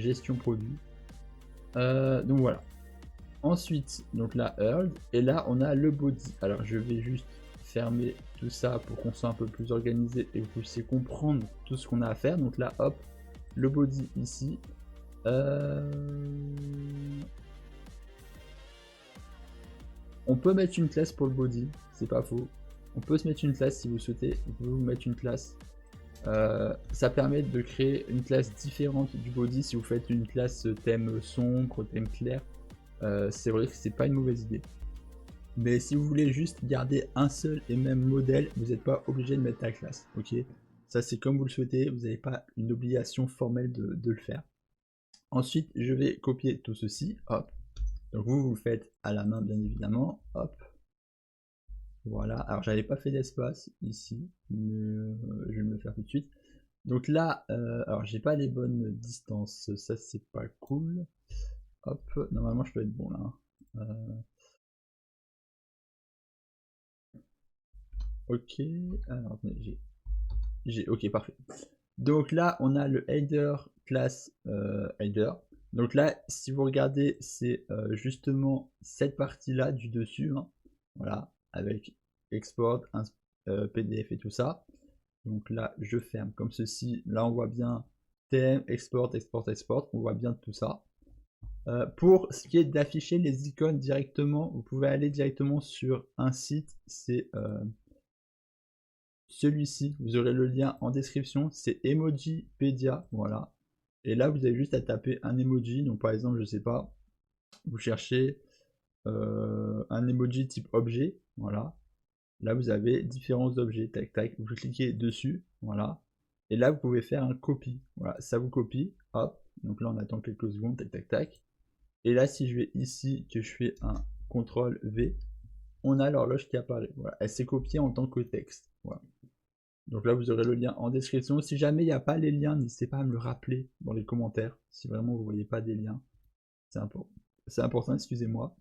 gestion produit. Donc voilà. Ensuite, donc là, Earl, et là, on a le body. Alors, je vais juste fermer tout ça pour qu'on soit un peu plus organisé et que vous puissiez comprendre tout ce qu'on a à faire. Donc là, hop, le body ici. On peut mettre une classe pour le body, c'est pas faux. On peut se mettre une classe si vous souhaitez. Vous pouvez vous mettre une classe. Ça permet de créer une classe différente du body si vous faites une classe thème sombre, thème clair. C'est vrai que c'est pas une mauvaise idée. Mais si vous voulez juste garder un seul et même modèle, vous n'êtes pas obligé de mettre la classe, ok? Ça c'est comme vous le souhaitez, vous n'avez pas une obligation formelle de le faire. Ensuite, je vais copier tout ceci, hop. Donc vous le faites à la main bien évidemment, hop. Voilà, alors j'avais pas fait d'espace ici, mais je vais me le faire tout de suite. Donc là, alors j'ai pas les bonnes distances, ça c'est pas cool. Hop, normalement je dois être bon là. Ok, alors ok, parfait. Donc là, on a le header class header. Donc là, si vous regardez, c'est justement cette partie-là du dessus, hein. Voilà, avec export, PDF et tout ça. Donc là, je ferme comme ceci. Là, on voit bien TM, export, export, export. On voit bien tout ça. Pour ce qui est d'afficher les icônes directement, vous pouvez aller directement sur un site. C'est celui-ci, vous aurez le lien en description, c'est Emojipedia, voilà. Et là, vous avez juste à taper un emoji. Donc, par exemple, je sais pas, vous cherchez un emoji type objet, voilà. Là, vous avez différents objets, tac tac. Vous cliquez dessus, voilà. Et là, vous pouvez faire un copie. Voilà, ça vous copie, hop. Donc là, on attend quelques secondes, tac tac tac. Et là, si je vais ici, que je fais un CTRL V, on a l'horloge qui apparaît. Voilà, elle s'est copiée en tant que texte. Voilà. Donc là, vous aurez le lien en description. Si jamais il n'y a pas les liens, n'hésitez pas à me le rappeler dans les commentaires. Si vraiment vous ne voyez pas des liens, c'est important, excusez-moi.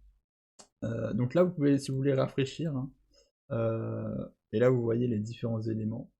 Donc là, vous pouvez, si vous voulez rafraîchir, hein, et là, vous voyez les différents éléments.